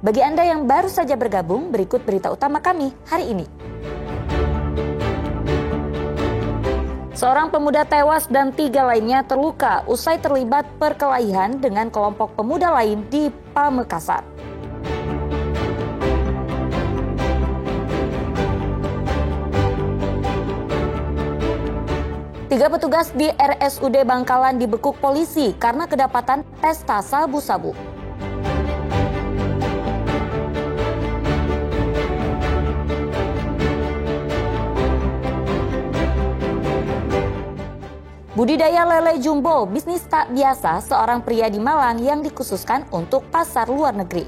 Bagi Anda yang baru saja bergabung, berikut berita utama kami hari ini. Seorang pemuda tewas dan 3 lainnya terluka usai terlibat perkelahian dengan kelompok pemuda lain di Pamekasan. Tiga petugas di RSUD Bangkalan dibekuk polisi karena kedapatan pesta sabu-sabu. Budidaya lele jumbo, bisnis tak biasa seorang pria di Malang yang dikhususkan untuk pasar luar negeri.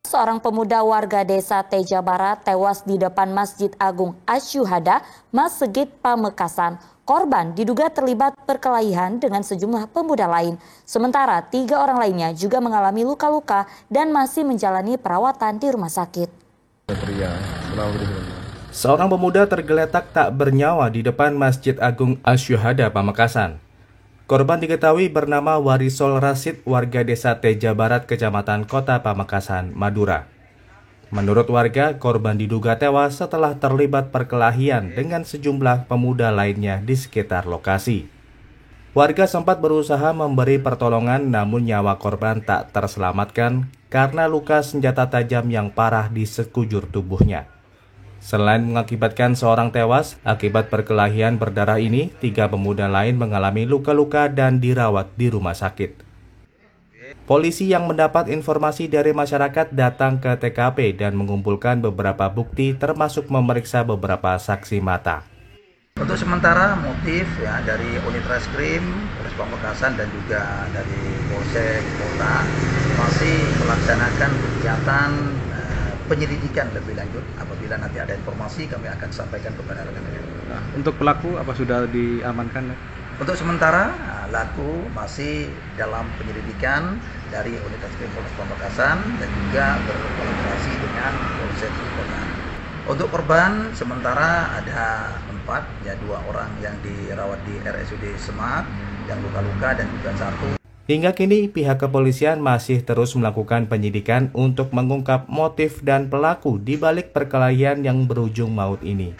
Seorang pemuda warga desa Teja Barat tewas di depan Masjid Agung Asyuhada, Masjid Pamekasan. Korban diduga terlibat perkelahian dengan sejumlah pemuda lain. Sementara 3 orang lainnya juga mengalami luka-luka dan masih menjalani perawatan di rumah sakit. Seorang pemuda tergeletak tak bernyawa di depan Masjid Agung Asyuhada Pamekasan. Korban diketahui bernama Warisol Rasid, warga desa Teja Barat, Kecamatan Kota Pamekasan, Madura. Menurut warga, korban diduga tewas setelah terlibat perkelahian dengan sejumlah pemuda lainnya di sekitar lokasi. Warga sempat berusaha memberi pertolongan namun nyawa korban tak terselamatkan karena luka senjata tajam yang parah di sekujur tubuhnya. Selain mengakibatkan seorang tewas akibat perkelahian berdarah ini, 3 pemuda lain mengalami luka-luka dan dirawat di rumah sakit. Polisi yang mendapat informasi dari masyarakat datang ke TKP dan mengumpulkan beberapa bukti termasuk memeriksa beberapa saksi mata. Untuk sementara motif ya dari unit reskrim Polres Pamekasan dan juga dari Polsek Kota masih melaksanakan kegiatan penyelidikan lebih lanjut. Apabila nanti ada informasi kami akan sampaikan kepada rekan-rekan. Untuk pelaku apa sudah diamankan? Untuk sementara, pelaku masih dalam penyelidikan dari unit reskrim Polres Pamekasan dan juga berkolaborasi dengan Polsek Kota. Untuk korban sementara ada 4, ya 2 orang yang dirawat di RSUD Semak yang luka-luka dan juga 1. Hingga kini pihak kepolisian masih terus melakukan penyidikan untuk mengungkap motif dan pelaku di balik perkelahian yang berujung maut ini.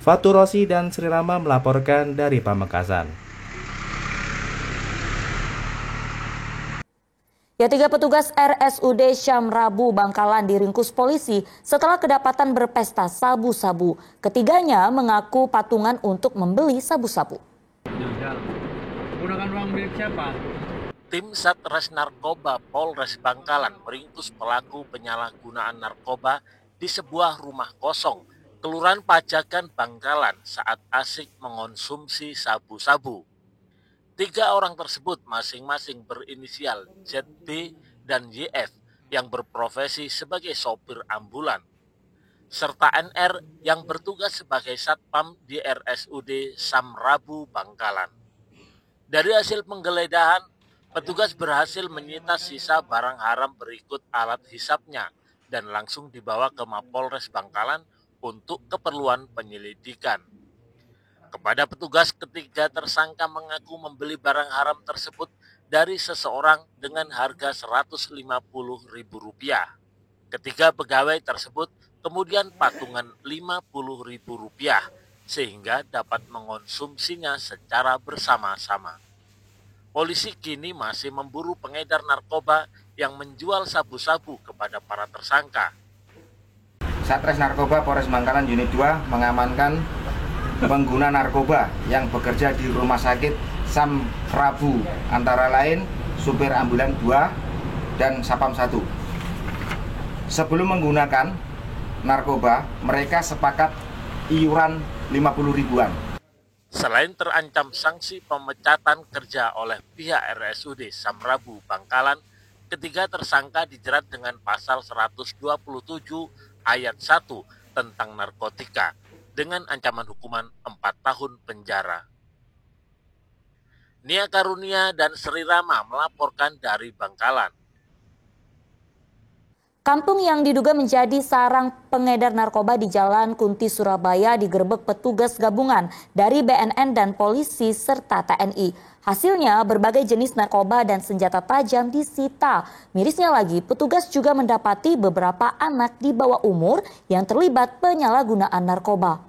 Fatur Rosi dan Sri Rama melaporkan dari Pamekasan. Ya, 3 petugas RSUD Syam Rabu Bangkalan diringkus polisi setelah kedapatan berpesta sabu-sabu. Ketiganya mengaku patungan untuk membeli sabu-sabu. Menggunakan uang milik siapa? Tim Satres Narkoba Polres Bangkalan meringkus pelaku penyalahgunaan narkoba di sebuah rumah kosong, Kelurahan Pajakan, Bangkalan saat asik mengonsumsi sabu-sabu. 3 orang tersebut masing-masing berinisial ZB dan YF yang berprofesi sebagai sopir ambulan, serta NR yang bertugas sebagai satpam di RSUD Syam Rabu Bangkalan. Dari hasil penggeledahan, petugas berhasil menyita sisa barang haram berikut alat hisapnya dan langsung dibawa ke Mapolres Bangkalan untuk keperluan penyelidikan. Kepada petugas, ketiga tersangka mengaku membeli barang haram tersebut dari seseorang dengan harga Rp150.000. Ketiga pegawai tersebut kemudian patungan Rp50.000 sehingga dapat mengonsumsinya secara bersama-sama. Polisi kini masih memburu pengedar narkoba yang menjual sabu-sabu kepada para tersangka. Satres Narkoba Polres Bangkalan Unit 2 mengamankan pengguna narkoba yang bekerja di Rumah Sakit Syam Rabu, antara lain supir ambulan 2 dan sapam 1. Sebelum menggunakan narkoba, mereka sepakat iuran 50 ribuan. Selain terancam sanksi pemecatan kerja oleh pihak RSUD Syam Rabu Bangkalan, ketiga tersangka dijerat dengan pasal 127 ayat 1 tentang narkotika dengan ancaman hukuman 4 tahun penjara. Nia Karunia dan Sri Rama melaporkan dari Bangkalan. Kampung yang diduga menjadi sarang pengedar narkoba di Jalan Kunti, Surabaya digerebek petugas gabungan dari BNN dan polisi serta TNI. Hasilnya berbagai jenis narkoba dan senjata tajam disita. Mirisnya lagi, petugas juga mendapati beberapa anak di bawah umur yang terlibat penyalahgunaan narkoba.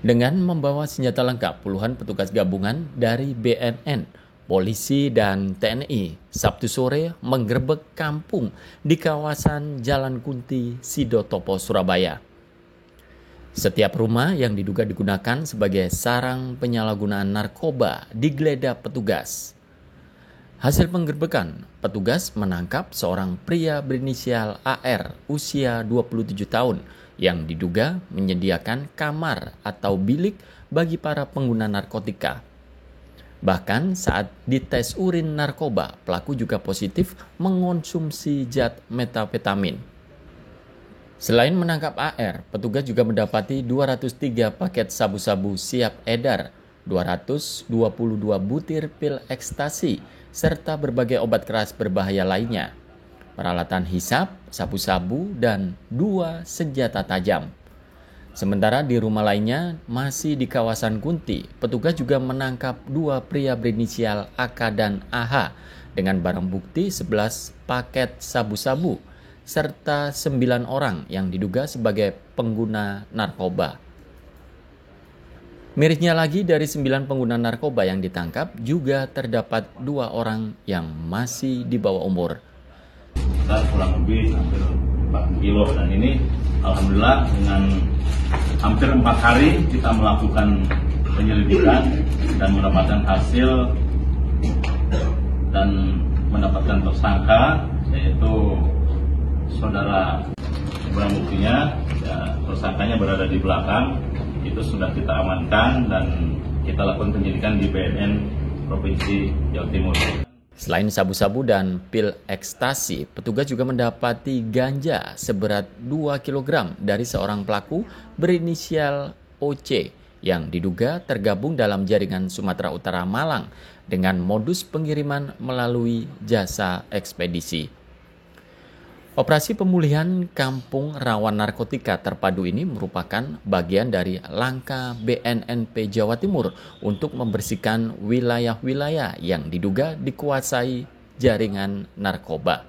Dengan membawa senjata lengkap, puluhan petugas gabungan dari BNN, polisi, dan TNI Sabtu sore menggerebek kampung di kawasan Jalan Kunti, Sidotopo, Surabaya. Setiap rumah yang diduga digunakan sebagai sarang penyalahgunaan narkoba digeledah petugas. Hasil penggerbekan, petugas menangkap seorang pria berinisial AR usia 27 tahun yang diduga menyediakan kamar atau bilik bagi para pengguna narkotika. Bahkan saat dites urin narkoba, pelaku juga positif mengonsumsi zat metafetamin. Selain menangkap AR, petugas juga mendapati 203 paket sabu-sabu siap edar, 222 butir pil ekstasi, serta berbagai obat keras berbahaya lainnya, peralatan hisap, sabu-sabu, dan 2 senjata tajam. Sementara di rumah lainnya, masih di kawasan Kunti, petugas juga menangkap 2 pria berinisial AK dan AH dengan barang bukti 11 paket sabu-sabu, serta 9 orang yang diduga sebagai pengguna narkoba. Mirisnya lagi, dari 9 pengguna narkoba yang ditangkap juga terdapat 2 orang yang masih di bawah umur. Kita kurang lebih hampir 4 kilo, dan ini alhamdulillah dengan hampir 4 hari kita melakukan penyelidikan dan mendapatkan hasil dan mendapatkan tersangka, yaitu saudara. Barang buktinya, ya, tersangkanya berada di belakang, itu sudah kita amankan dan kita lakukan penyelidikan di BNN Provinsi Jawa Timur. Selain sabu-sabu dan pil ekstasi, petugas juga mendapati ganja seberat 2 kg dari seorang pelaku berinisial OC yang diduga tergabung dalam jaringan Sumatera Utara Malang dengan modus pengiriman melalui jasa ekspedisi. Operasi pemulihan kampung rawan narkotika terpadu ini merupakan bagian dari langkah BNNP Jawa Timur untuk membersihkan wilayah-wilayah yang diduga dikuasai jaringan narkoba.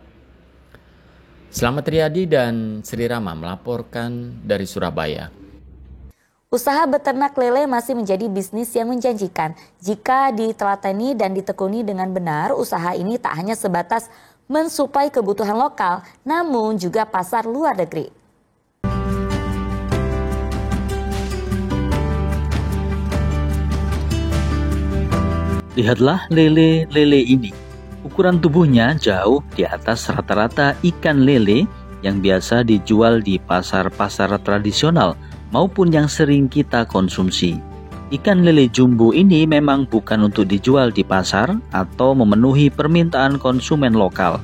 Slamet Riyadi dan Sri Rama melaporkan dari Surabaya. Usaha beternak lele masih menjadi bisnis yang menjanjikan. Jika ditelateni dan ditekuni dengan benar, usaha ini tak hanya sebatas mensuplai kebutuhan lokal, namun juga pasar luar negeri. Lihatlah lele-lele ini. Ukuran tubuhnya jauh di atas rata-rata ikan lele yang biasa dijual di pasar-pasar tradisional maupun yang sering kita konsumsi. Ikan lele jumbo ini memang bukan untuk dijual di pasar atau memenuhi permintaan konsumen lokal,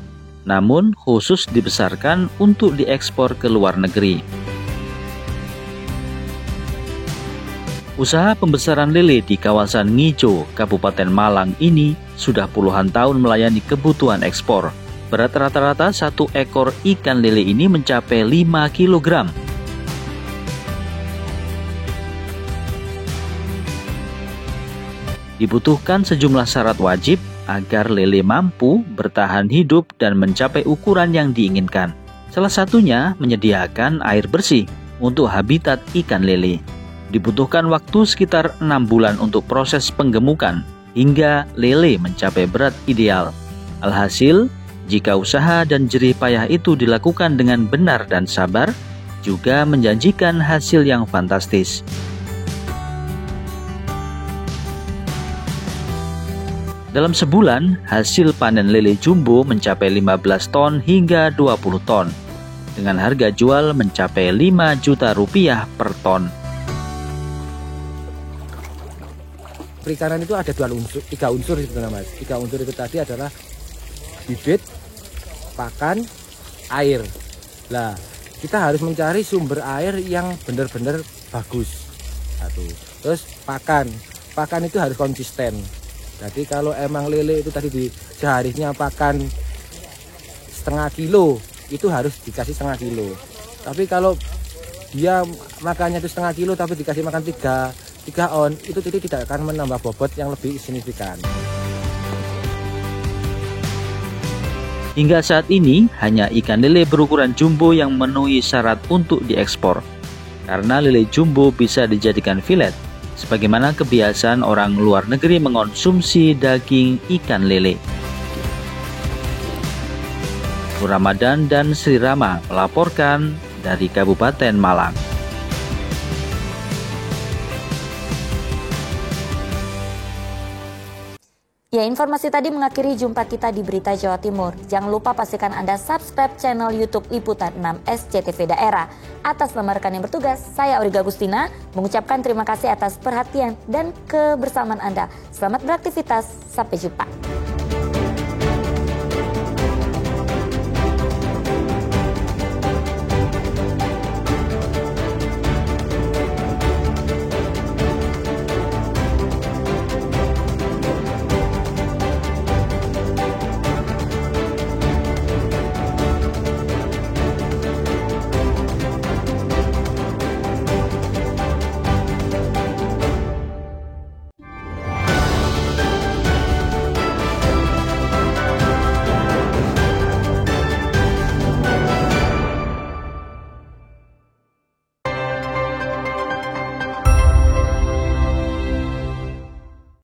namun khusus dibesarkan untuk diekspor ke luar negeri. Usaha pembesaran lele di kawasan Ngijo, Kabupaten Malang ini sudah puluhan tahun melayani kebutuhan ekspor. Berat rata-rata 1 ekor ikan lele ini mencapai 5 kg. Dibutuhkan sejumlah syarat wajib agar lele mampu bertahan hidup dan mencapai ukuran yang diinginkan. Salah satunya menyediakan air bersih untuk habitat ikan lele. Dibutuhkan waktu sekitar 6 bulan untuk proses penggemukan hingga lele mencapai berat ideal. Alhasil, jika usaha dan jerih payah itu dilakukan dengan benar dan sabar, juga menjanjikan hasil yang fantastis. Dalam sebulan, hasil panen lele jumbo mencapai 15 ton hingga 20 ton, dengan harga jual mencapai 5 juta rupiah per ton. Perikanan itu ada 3 unsur sebenarnya, Mas. 3 unsur itu tadi adalah bibit, pakan, air. Nah, kita harus mencari sumber air yang benar-benar bagus. Terus pakan itu harus konsisten. Jadi kalau emang lele itu tadi di seharinya pakan setengah kilo, itu harus dikasih setengah kilo. Tapi kalau dia makannya itu setengah kilo tapi dikasih makan 3 on, itu tidak akan menambah bobot yang lebih signifikan. Hingga saat ini, hanya ikan lele berukuran jumbo yang memenuhi syarat untuk diekspor. Karena lele jumbo bisa dijadikan filet, sebagaimana kebiasaan orang luar negeri mengonsumsi daging ikan lele. Nur Ramadan dan Sri Rama melaporkan dari Kabupaten Malang. Ya, informasi tadi mengakhiri jumpa kita di Berita Jawa Timur. Jangan lupa pastikan Anda subscribe channel YouTube Liputan 6 SCTV Daerah. Atas nama rekan yang bertugas, saya Auriga Agustina mengucapkan terima kasih atas perhatian dan kebersamaan Anda. Selamat beraktivitas, sampai jumpa.